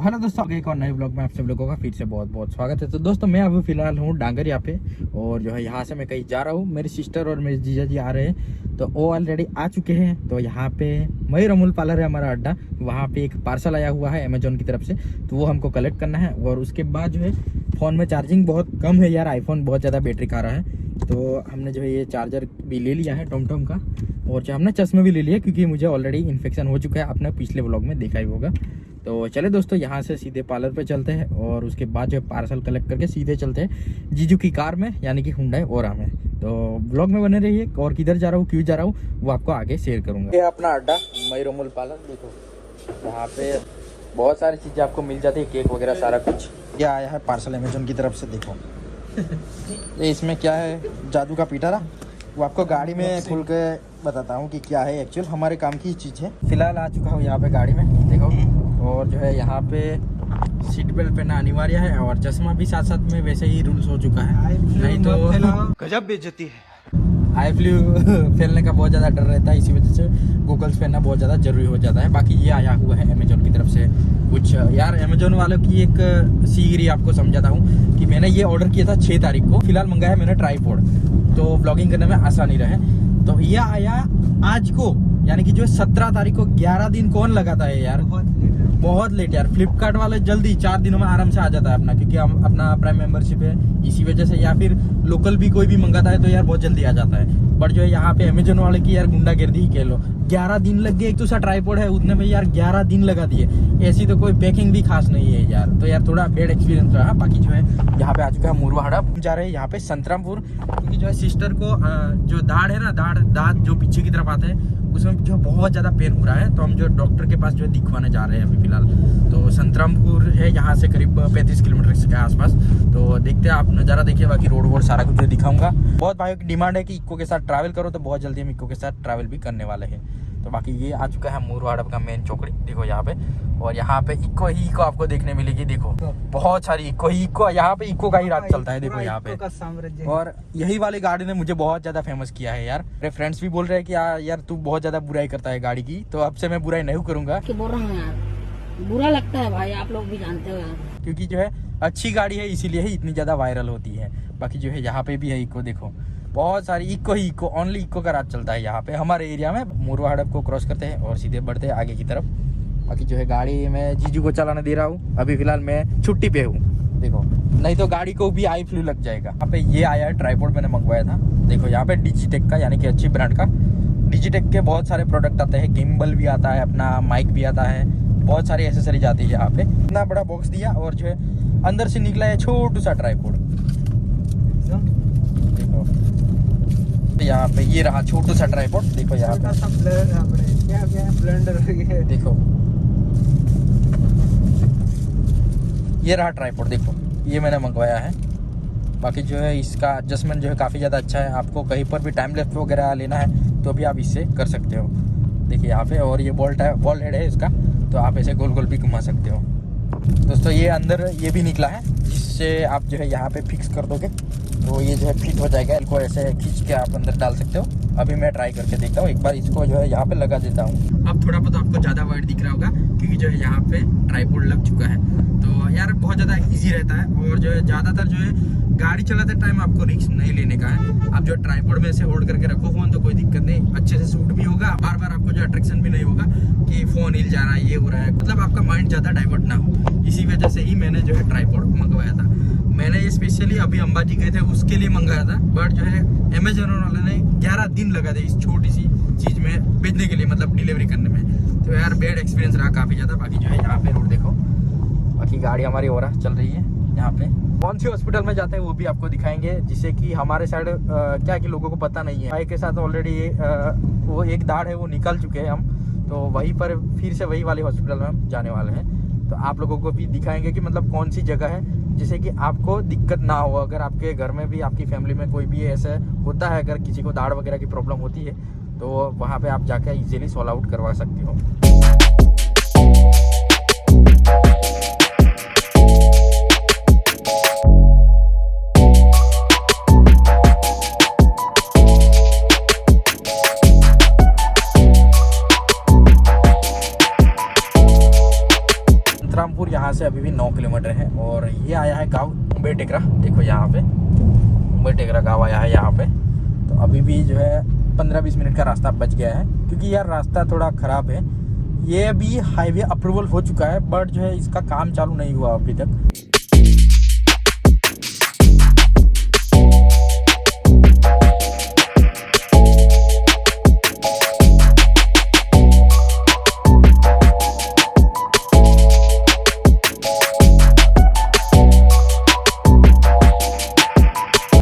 Hello दोस्तों, एक और नए ब्लॉग में आप सब लोगों का फिर से बहुत बहुत स्वागत है। तो दोस्तों मैं अभी फिलहाल हूँ डांगरिया पे और जो है यहाँ से मैं कहीं जा रहा हूँ। मेरी सिस्टर और मेरे जीजा जी आ रहे हैं, तो वो ऑलरेडी आ चुके हैं। तो यहाँ पे मयूर अमूल पार्लर है हमारा अड्डा, वहाँ पे एक पार्सल आया हुआ है अमेजोन की तरफ से, तो वो हमको कलेक्ट करना है। और उसके बाद जो है फ़ोन में चार्जिंग बहुत कम है यार, आईफोन बहुत ज़्यादा बैटरी खा रहा है, तो हमने जो है ये चार्जर भी ले लिया है टॉम का। और जो हमने चश्मे भी ले लिया क्योंकि मुझे ऑलरेडी इन्फेक्शन हो चुका है, आपने पिछले व्लॉग में देखा ही होगा। तो चले दोस्तों, यहाँ से सीधे पार्लर पे चलते हैं और उसके बाद जो पार्सल कलेक्ट करके सीधे चलते हैं जीजू की कार में, यानी कि हुंडई ओरा में। तो ब्लॉग में बने रहिए, और किधर जा रहा हूँ, क्यों जा रहा हूँ, वो आपको आगे शेयर करूँगा। ये अपना अड्डा मयूर अमूल पार्लर, देखो यहाँ पे बहुत सारी चीज़ें आपको मिल जाती है, केक वगैरह सारा कुछ। ये आया है पार्सल अमेजोन की तरफ से, देखो ये इसमें क्या है, जादू का पीटारा, वो आपको गाड़ी में खुल के बताता हूँ कि क्या है। एक्चुअल हमारे काम की चीज़ है। फिलहाल आ चुका हूँ यहाँ पे गाड़ी में, देखो। और जो है यहाँ पे सीट बेल्ट पहनना अनिवार्य है, और चश्मा भी साथ साथ में वैसे ही रूल्स हो चुका है, नहीं तो गजब बेइज्जती है। आई फ्लू फैलने का बहुत ज़्यादा डर रहता है, इसी वजह से गूगल्स पहनना बहुत ज़्यादा ज़रूरी हो जाता है। बाकी ये आया हुआ है अमेजोन की तरफ से कुछ। यार अमेजोन वालों की एक सीगिरी आपको समझाता हूँ कि मैंने ये ऑर्डर किया था 6 तारीख को। फिलहाल मंगाया मैंने ट्राईपॉड, तो ब्लॉगिंग करने में आसानी रहे। तो ये आया आज को, यानी कि जो 17 तारीख को। 11 दिन कौन लगाता है यार, बहुत लेट यार। फ्लिपकार्ट वाले जल्दी 4 दिनों में आराम से आ जाता है अपना, क्योंकि हम अपना प्राइम मेंबरशिप है इसी वजह से। या फिर लोकल भी कोई भी मंगाता है तो यार बहुत जल्दी आ जाता है। बट जो है यहाँ पे अमेजोन वाले की यार गुंडागर्दी ही कह लो। 11 दिन लग गए, एक तो सा ट्राईपॉड है उतने में यार 11 दिन लगा दिए। ऐसी तो कोई पैकिंग भी खास नहीं है यार, तो यार थोड़ा बैड एक्सपीरियंस रहा। बाकी जो है यहाँ पे आ चुका है मुरवा हड़प, जा रहे हैं यहाँ पे संतरामपुर, क्योंकि जो है सिस्टर को जो दाढ़ है ना, दांत जो पीछे की तरफ आते हैं उसमें जो बहुत ज़्यादा पेन हो रहा है, तो हम जो डॉक्टर के पास जो है दिखवाने जा रहे हैं अभी फिलहाल। तो संतरामपुर है यहाँ से करीब 35 किलोमीटर के आसपास। तो देखते हैं, आप नज़ारा देखिए, बाकी रोड वोड सारा कुछ जो दिखाऊंगा। बहुत भाइयों की डिमांड है कि इक्को के साथ ट्रैवल करो, तो बहुत जल्दी हम इक्को के साथ ट्रैवल भी करने वाले हैं। तो बाकी ये आ चुका है मुरवाड़प का मेन चौकड़ी, देखो यहाँ पे। और यहाँ पे इक्को ही इक्को आपको देखने मिलेगी, देखो बहुत सारी इक्को ही इक्को, यहाँ पे इक्को का ही राज चलता है, देखो यहाँ पे। और यही वाली गाड़ी ने मुझे बहुत ज्यादा फेमस किया है यार। मेरे फ्रेंड्स भी बोल रहे हैं कि यार तू बहुत ज्यादा बुराई करता है गाड़ी की, तो अब से मैं बुराई नहीं करूंगा। बोल रहा हूँ यार, बुरा लगता है भाई, आप लोग भी जानते हो यार, क्योंकि जो है अच्छी गाड़ी है, इसीलिए ही इतनी ज्यादा वायरल होती है। बाकी जो है यहाँ पे भी है इक्को, देखो बहुत सारी इक्को ही इक्को, ओनली इक्को का राज चलता है यहाँ पे हमारे एरिया में। मुरवा हड़प को क्रॉस करते हैं और सीधे बढ़ते हैं आगे की तरफ। बाकी जो है गाड़ी मैं जीजू को चलाने दे रहा हूँ, अभी फिलहाल मैं छुट्टी पे हूँ, देखो नहीं तो गाड़ी को भी आई फ्लू लग जाएगा। यहाँ पे ये आया है ट्राईपॉड, मैंने मंगवाया था, देखो यहाँ पे डिजिटेक का, यानी कि अच्छी ब्रांड का। डिजिटेक के बहुत सारे प्रोडक्ट आते हैं, गिम्बल भी आता है, अपना माइक भी आता है, बहुत सारी एसेसरीज आती है यहाँ पे। इतना बड़ा बॉक्स दिया और जो है अंदर से निकला है छोटू सा ट्राईपॉड, देखो यहाँ पे ये रहा छोटू सा ट्राईपॉड, देखो यहाँ पे देखो ये रहा ट्राईपॉड, देखो ये मैंने मंगवाया है। बाकी जो है इसका एडजस्टमेंट जो है काफ़ी ज़्यादा अच्छा है, आपको कहीं पर भी टाइम लैप्स वगैरह लेना है तो भी आप इससे कर सकते हो, देखिए यहाँ पे। और ये बॉल हेड है इसका, तो आप ऐसे गोल गोल भी घुमा सकते हो। दोस्तों ये अंदर ये भी निकला है, जिससे आप जो है यहाँ पे फिक्स कर दोगे तो ये जो है फिट हो जाएगा। इनको ऐसे खींच के आप अंदर डाल सकते हो। अभी मैं ट्राई करके देखता हूँ, एक बार इसको जो है यहाँ पे लगा देता हूँ। अब थोड़ा बहुत आपको ज़्यादा वाइड दिख रहा होगा, क्योंकि जो है यहाँ पे ट्राईपॉड लग चुका है। तो यार बहुत ज़्यादा इजी रहता है, और जो है ज़्यादातर जो है गाड़ी चलाते टाइम आपको रिस्क नहीं लेने का है। आप जो ट्राईपॉड में से होल्ड करके रखो फोन, तो कोई दिक्कत नहीं, अच्छे से शूट भी होगा, बार बार आपको जो अट्रैक्शन भी नहीं होगा कि फोन हिल जा रहा है, ये हो रहा है, मतलब आपका माइंड ज़्यादा डाइवर्ट ना हो। इसी वजह से ही मैंने जो है ट्राईपॉड मंगवाया था। मैंने ये स्पेशली अभी अंबाजी गए थे उसके लिए मंगाया था, बट जो है अमेजोन वाले ने 11 दिन लगा दिए इस छोटी सी चीज़ में भेजने के लिए, मतलब डिलीवरी करने में। तो यार बैड एक्सपीरियंस रहा काफ़ी ज़्यादा। बाकी जो है यहाँ पे रोड देखो, बाकी गाड़ी हमारी ओरा चल रही है। यहाँ पे कौन सी हॉस्पिटल में जाते हैं वो भी आपको दिखाएंगे, जिससे कि हमारे साइड क्या कि लोगों को पता नहीं है। भाई के साथ ऑलरेडी वो एक दाढ़ है वो निकल चुके हैं हम, तो वहीं पर फिर से वही वाले हॉस्पिटल में हम जाने वाले हैं। तो आप लोगों को भी दिखाएंगे कि मतलब कौन सी जगह है जिससे कि आपको दिक्कत ना हो। अगर आपके घर में भी, आपकी फैमिली में कोई भी ऐसा होता है, अगर किसी को दाढ़ वगैरह की प्रॉब्लम होती है, तो वहाँ पे आप जाकर इजीली सॉल्व आउट करवा सकते हो। से अभी भी 9 किलोमीटर है। और ये आया है गाँव उम्बे टेकरा, देखो यहाँ पे उम्बे टेकरा गाँव आया है यहाँ पे। तो अभी भी जो है 15-20 मिनट का रास्ता बच गया है, क्योंकि यार रास्ता थोड़ा ख़राब है। ये अभी हाईवे अप्रूवल हो चुका है, बट जो है इसका काम चालू नहीं हुआ अभी तक।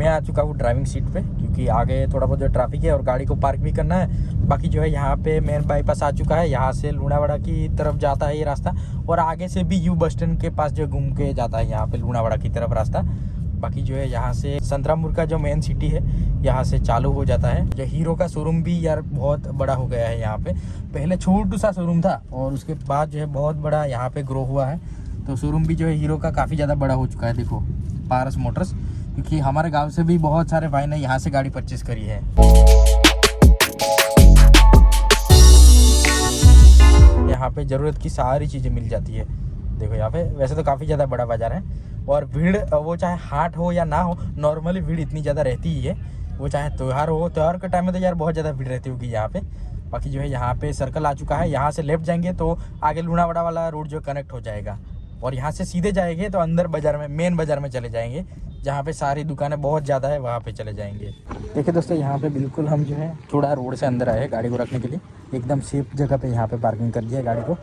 आ चुका हूँ ड्राइविंग सीट पे, क्योंकि आगे थोड़ा बहुत जो ट्रैफिक है और गाड़ी को पार्क भी करना है। बाकी जो है यहाँ पे मेन बाईपास आ चुका है, यहाँ से लूणावाड़ा की तरफ जाता है ये रास्ता, और आगे से भी यू बस स्टैंड के पास जो घूम के जाता है यहाँ पे लूणावाड़ा की तरफ रास्ता। बाकी जो है यहाँ से संतरामपुर का जो मेन सिटी है यहाँ से चालू हो जाता है। जो हीरो का शोरूम भी यार बहुत बड़ा हो गया है यहाँ पे, पहले छोटू सा शोरूम था और उसके बाद जो है बहुत बड़ा यहाँ पे ग्रो हुआ है। तो शोरूम भी जो है हीरो का काफ़ी ज़्यादा बड़ा हो चुका है, देखो पारस मोटर्स, क्योंकि हमारे गांव से भी बहुत सारे भाई ने यहाँ से गाड़ी परचेस करी है। यहाँ पे ज़रूरत की सारी चीज़ें मिल जाती है। देखो यहाँ पे वैसे तो काफ़ी ज़्यादा बड़ा बाज़ार है, और भीड़ वो चाहे हाट हो या ना हो, नॉर्मली भीड़ इतनी ज़्यादा रहती ही है। वो चाहे त्यौहार हो, त्यौहार के टाइम में तो यार बहुत ज़्यादा भीड़ रहती होगी यहाँ पे। बाकी जो है यहाँ पे सर्कल आ चुका है, यहाँ से लेफ्ट जाएंगे तो आगे लूणावाड़ा वाला रोड जो कनेक्ट हो जाएगा, और यहाँ से सीधे जाएंगे तो अंदर बाज़ार में, मेन बाज़ार में चले जाएंगे, जहाँ पे सारी दुकानें बहुत ज़्यादा है, वहाँ पे चले जाएंगे। देखिए दोस्तों, यहाँ पे बिल्कुल हम जो है थोड़ा रोड से अंदर आए गाड़ी को रखने के लिए, एकदम सेफ जगह पे यहाँ पे पार्किंग कर दिया है गाड़ी को।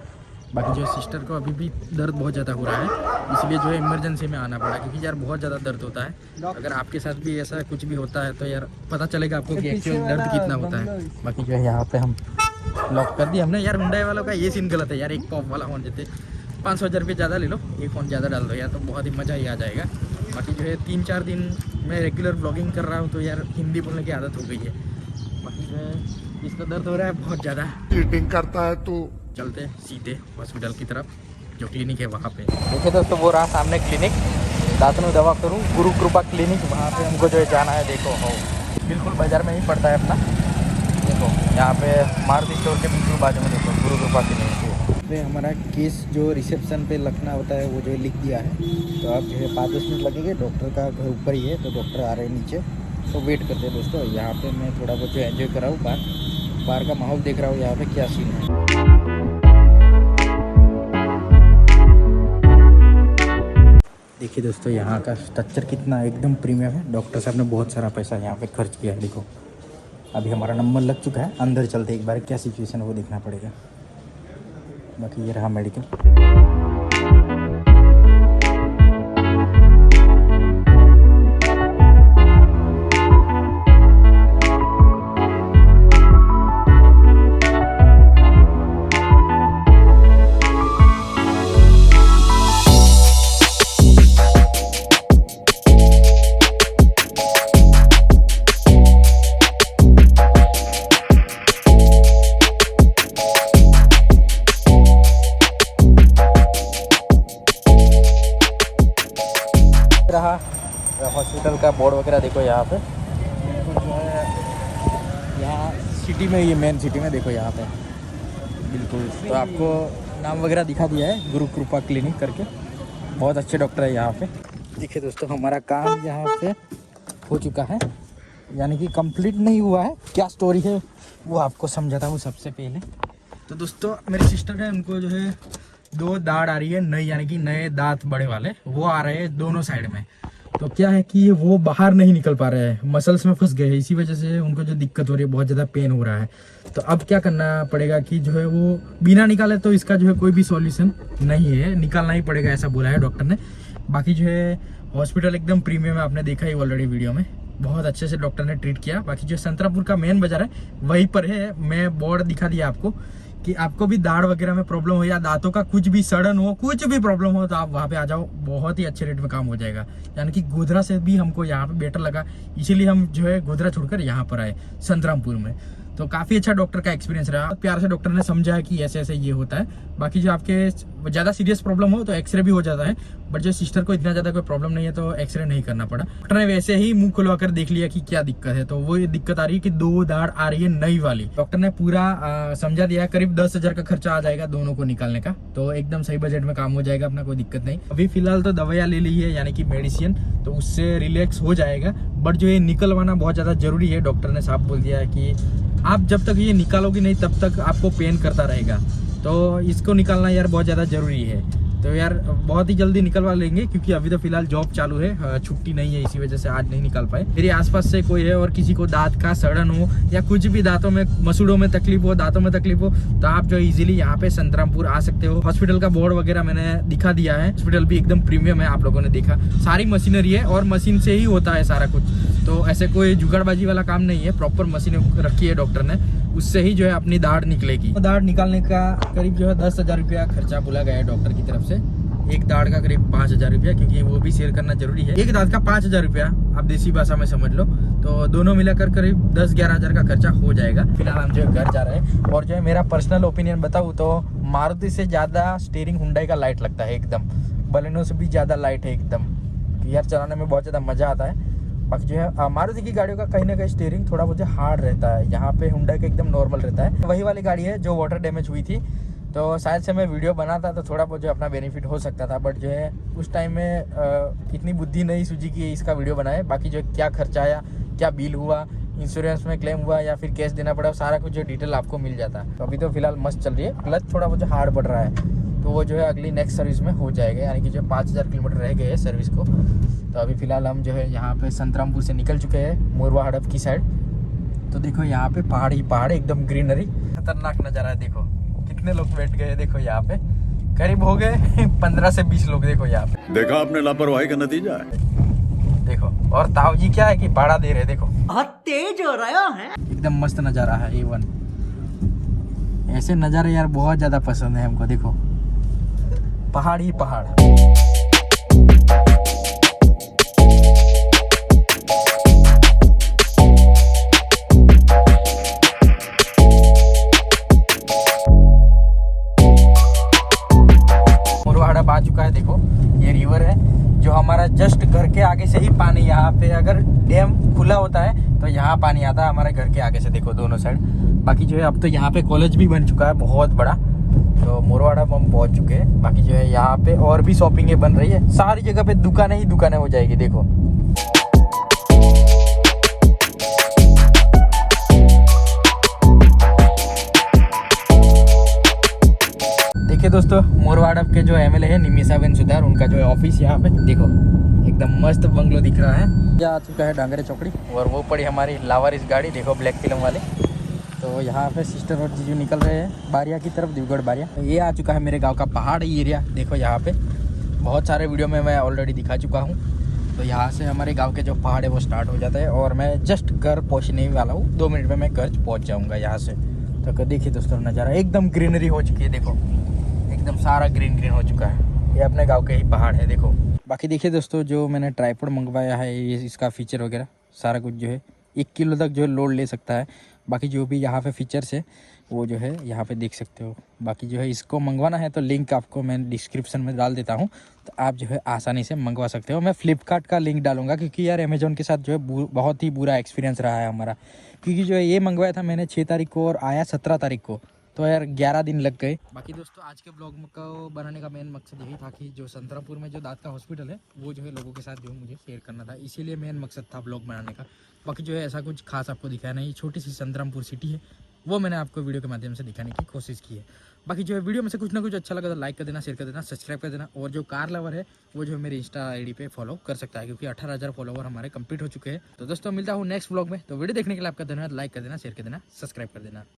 बाकी जो सिस्टर को अभी भी दर्द बहुत ज़्यादा हो रहा है, इसलिए जो है इमरजेंसी में आना पड़ा, क्योंकि यार बहुत ज़्यादा दर्द होता है। अगर आपके साथ भी ऐसा कुछ भी होता है तो यार पता चलेगा आपको कि एक्चुअल दर्द कितना होता है। बाकी जो है यहाँ पे हम लॉक कर दिया हमने। यार हुंडई वालों का ये सीन गलत है यार, एक पॉप वाला फ़ोन देते 500 रुपये ज़्यादा ले लो, एक फ़ोन ज़्यादा डाल दो यार, तो बहुत ही मज़ा ही आ जाएगा। बाकी जो है 3-4 दिन मैं रेगुलर ब्लॉगिंग कर रहा हूँ, तो यार हिंदी बोलने की आदत हो गई है। बाकी जो है इसका दर्द हो रहा है बहुत ज़्यादा, चीटिंग करता है तो चलते सीधे हॉस्पिटल की तरफ, जो क्लिनिक है वहाँ पे। देखिए दोस्तों, वो रहा सामने क्लिनिक, दातनों दवा करूँ, गुरु कृपा क्लिनिक, वहाँ पे हमको जो है जाना है। देखो हो बिल्कुल बाज़ार में ही पड़ता है अपना, देखो यहाँ पे मारुति स्टोर के बिल्कुल बाजू में देखो गुरु कृपा क्लिनिक पे हमारा केस जो रिसेप्शन पे लिखना होता है वो जो लिख दिया है। तो अब जो है 5-10 मिनट लगेंगे, डॉक्टर का घर ऊपर ही है, तो डॉक्टर आ रहे हैं नीचे, तो वेट करते हैं दोस्तों। यहाँ पे मैं थोड़ा बहुत जो एंजॉय कर रहा हूँ, बाहर का माहौल देख रहा हूँ, यहाँ पे क्या सीन है। देखिए दोस्तों, यहाँ का स्ट्रक्चर कितना एकदम प्रीमियम है। डॉक्टर साहब ने बहुत सारा पैसा यहाँ पे खर्च किया है। देखो अभी हमारा नंबर लग चुका है, अंदर चलते एक बार क्या सिचुएशन है वो देखना पड़ेगा। बाकी ये रहा मेडिकल। रहा हॉस्पिटल का बोर्ड वगैरह देखो यहाँ पे, बिल्कुल जो है यहाँ सिटी में, ये मेन सिटी में देखो यहाँ पे बिल्कुल। तो आपको नाम वगैरह दिखा दिया है, गुरु कृपा क्लिनिक करके, बहुत अच्छे डॉक्टर है यहाँ पे। देखिए दोस्तों, हमारा काम यहाँ पे हो चुका है, यानी कि कंप्लीट नहीं हुआ है। क्या स्टोरी है वो आपको समझाता हूँ सबसे पहले। तो दोस्तों, मेरी सिस्टर है, उनको जो है 2 दाढ़ आ रही है नई, यानी कि नए दांत बड़े वाले वो आ रहे हैं दोनों साइड में। तो क्या है कि वो बाहर नहीं निकल पा रहे हैं, मसल्स में फंस गए हैं, इसी वजह से उनको जो दिक्कत हो रही है, बहुत ज़्यादा पेन हो रहा है। तो अब क्या करना पड़ेगा कि जो है वो बिना निकाले तो इसका जो है कोई भी सॉल्यूशन नहीं है, निकालना ही पड़ेगा, ऐसा बोला है डॉक्टर ने। बाकी जो है हॉस्पिटल एकदम प्रीमियम है, आपने देखा ही ऑलरेडी वीडियो में, बहुत अच्छे से डॉक्टर ने ट्रीट किया। बाकी जो संतरापुर का मेन बाजार है वहीं पर है, मैं बोर्ड दिखा दिया आपको कि आपको भी दाढ़ वगैरह में प्रॉब्लम हो या दांतों का कुछ भी सड़न हो, कुछ भी प्रॉब्लम हो, तो आप वहाँ पे आ जाओ, बहुत ही अच्छे रेट में काम हो जाएगा। यानी कि गोधरा से भी हमको यहाँ पे बेटर लगा, इसीलिए हम जो है गोधरा छोड़कर यहाँ पर आए संतरामपुर में। तो काफ़ी अच्छा डॉक्टर का एक्सपीरियंस रहा। प्यार से डॉक्टर ने समझा कि ऐसे ऐसे ये होता है। बाकी जो आपके ज़्यादा सीरियस प्रॉब्लम हो तो एक्सरे भी हो जाता है, बट जो सिस्टर को इतना ज़्यादा कोई प्रॉब्लम नहीं है तो एक्सरे नहीं करना पड़ा। डॉक्टर ने वैसे ही मुंह खुलवा कर देख लिया कि क्या दिक्कत है, तो वो ये दिक्कत आ रही है कि 2 दाढ़ आ रही है नई वाली। डॉक्टर ने पूरा समझा दिया, करीब 10,000 का खर्चा आ जाएगा दोनों को निकालने का, तो एकदम सही बजट में काम हो जाएगा अपना, कोई दिक्कत नहीं। अभी फिलहाल तो दवाइयाँ ले ली है, यानी कि मेडिसिन, तो उससे रिलैक्स हो जाएगा। बट जो ये निकलवाना बहुत ज़्यादा जरूरी है। डॉक्टर ने साफ बोल दिया है कि आप जब तक ये निकालोगे नहीं तब तक आपको पेन करता रहेगा, तो इसको निकालना यार बहुत ज़्यादा ज़रूरी है। तो यार बहुत ही जल्दी निकलवा लेंगे, क्योंकि अभी तो फिलहाल जॉब चालू है, छुट्टी नहीं है, इसी वजह से आज नहीं निकाल पाए। मेरे आसपास से कोई है और किसी को दांत का सड़न हो या कुछ भी दांतों में मसूड़ों में तकलीफ हो, दांतों में तकलीफ हो, तो आप जो इजीली यहाँ पे संतरामपुर आ सकते हो। हॉस्पिटल का बोर्ड वगैरह मैंने दिखा दिया है, हॉस्पिटल भी एकदम प्रीमियम है, आप लोगों ने देखा। सारी मशीनरी है और मशीन से ही होता है सारा कुछ, तो ऐसे कोई जुगाड़बाजी वाला काम नहीं है। प्रॉपर मशीन रखी है डॉक्टर ने, उससे ही जो है अपनी दाढ़ निकलेगी। दाढ़ निकालने का करीब जो है 10,000 रुपया खर्चा बोला गया है डॉक्टर की तरफ से। एक दाढ़ का करीब 5,000 रुपया, क्योंकि वो भी शेयर करना जरूरी है। एक दांत का 5,000 रुपया, आप देसी भाषा में समझ लो, तो दोनों मिलाकर करीब 10-11 हज़ार का खर्चा हो जाएगा। फिलहाल हम जो है घर जा रहे हैं। और जो है मेरा पर्सनल ओपिनियन बताऊँ तो मारुति से ज़्यादा स्टीयरिंग हुंडई का लाइट लगता है एकदम, बलेनो से भी ज़्यादा लाइट है एकदम, यार चलाने में बहुत ज़्यादा मज़ा आता है। बाकी जो है मारुति की गाड़ियों का कहीं ना कहीं स्टीयरिंग थोड़ा बहुत हार्ड रहता है, यहाँ पे हुंडई का एकदम नॉर्मल रहता है। वही वाली गाड़ी है जो वाटर डैमेज हुई थी, तो शायद से मैं वीडियो बनाता तो थोड़ा बहुत जो अपना बेनिफिट हो सकता था, बट जो है उस टाइम में इतनी बुद्धि नहीं सूझी कि इसका वीडियो बनाए। बाकी जो क्या खर्चा आया, क्या बिल हुआ, इंश्योरेंस में क्लेम हुआ या फिर कैश देना पड़ा, सारा कुछ जो डिटेल आपको मिल जाता है। तो अभी तो फिलहाल मस्त चल रही है, क्लच थोड़ा बहुत हार्ड पड़ रहा है, तो वो जो है अगली नेक्स्ट सर्विस में हो जाएगा, यानी कि जो 5,000 किलोमीटर रह गए हैं सर्विस को। तो अभी फिलहाल हम जो है यहाँ पे संतरामपुर से निकल चुके हैं मोरवा हड़प की साइड। तो देखो यहाँ पे पहाड़ ही पहाड़, एकदम ग्रीनरी, खतरनाक नज़ारा है। देखो कितने लोग बैठ गए, देखो यहाँ पे करीब हो गए 15 से 20 लोग। देखो यहाँ पे, देखा आपने लापरवाही का नतीजा है। देखो, और ताऊ जी क्या है कि भाड़ा दे रहे, देखो बहुत तेज हो रहा है। एकदम मस्त नज़ारा है A1। ऐसे नज़ारे यार बहुत ज़्यादा पसंद है हमको। देखो पहाड़ ही पहाड़। आ चुका है, देखो ये रिवर है जो हमारा जस्ट घर के आगे से ही पानी, यहाँ पे अगर डैम खुला होता है तो यहाँ पानी आता है हमारे घर के आगे से, देखो दोनों साइड। बाकी जो है अब तो यहाँ पे कॉलेज भी बन चुका है बहुत बड़ा, तो मोरवाड़ा में हम पहुँच चुके हैं। बाकी जो है यहाँ पे और भी शॉपिंग बन रही है, सारी जगह पे दुकानें ही दुकानें हो जाएगी। देखो देखिए दोस्तों, मोरवाड़ा के जो MLA है निमिषाबेन सुधार, उनका जो है ऑफिस यहाँ पे देखो एकदम मस्त बंगलो दिख रहा है। यह आ चुका है डांगरे चौकड़ी, और वो पड़ी हमारी लावारिस गाड़ी, देखो ब्लैक फिल्म वाले। तो यहाँ पे सिस्टर और जीजू निकल रहे हैं बारिया की तरफ, देवगढ़ बारिया। तो ये आ चुका है मेरे गाँव का पहाड़ी एरिया, देखो यहाँ पे बहुत सारे वीडियो में मैं ऑलरेडी दिखा चुका हूँ। तो यहाँ से हमारे गाँव के जो पहाड़ है वो स्टार्ट हो जाता है, और मैं जस्ट घर पहुँचने वाला हूँ, 2 मिनट में मैं घर पहुँच जाऊँगा यहाँ से। तो देखिए दोस्तों नज़ारा एकदम ग्रीनरी हो चुकी है, देखो एकदम सारा ग्रीन ग्रीन हो चुका है। ये अपने गांव के ही पहाड़ है, देखो। बाकी देखिए दोस्तों, जो मैंने ट्राइपॉड मंगवाया है, ये इसका फीचर वगैरह सारा कुछ जो है 1 किलो तक जो है लोड ले सकता है। बाकी जो भी यहाँ पे फीचर्स है वो जो है यहाँ पे देख सकते हो। बाकी जो है इसको मंगवाना है तो लिंक आपको मैं डिस्क्रिप्शन में डाल देता हूँ, तो आप जो है आसानी से मंगवा सकते हो। मैं फ्लिपकार्ट का लिंक डालूंगा, क्योंकि यार अमेजोन के साथ जो है बहुत ही बुरा एक्सपीरियंस रहा है हमारा। क्योंकि जो है ये मंगवाया था मैंने 6 तारीख को और आया 17 तारीख को, तो यार 11 दिन लग गए। बाकी दोस्तों आज के ब्लॉग को बनाने का मेन मकसद यही था कि जो संतरामपुर में जो दांत का हॉस्पिटल है वो जो है लोगों के साथ जो मुझे शेयर करना था, इसीलिए मेन मकसद था ब्लॉग बनाने का। बाकी जो है ऐसा कुछ खास आपको दिखाया नहीं, छोटी सी संतरामपुर सिटी है, वो मैंने आपको वीडियो के माध्यम से दिखाने की कोशिश की है। बाकी जो है वीडियो में से कुछ ना कुछ अच्छा लगा तो लाइक कर देना, शेयर कर देना, सब्सक्राइब कर देना। और जो कार लवर है वो जो है मेरे इंस्टा आईडी पे फॉलो कर सकता है, क्योंकि 18,000 फॉलोवर हमारे कंप्लीट हो चुके हैं। तो दोस्तों मिलता हूँ नेक्स्ट ब्लॉग में। तो वीडियो देखने के लिए आपका धन्यवाद, लाइक कर देना, शेयर कर देना, सब्सक्राइब कर देना।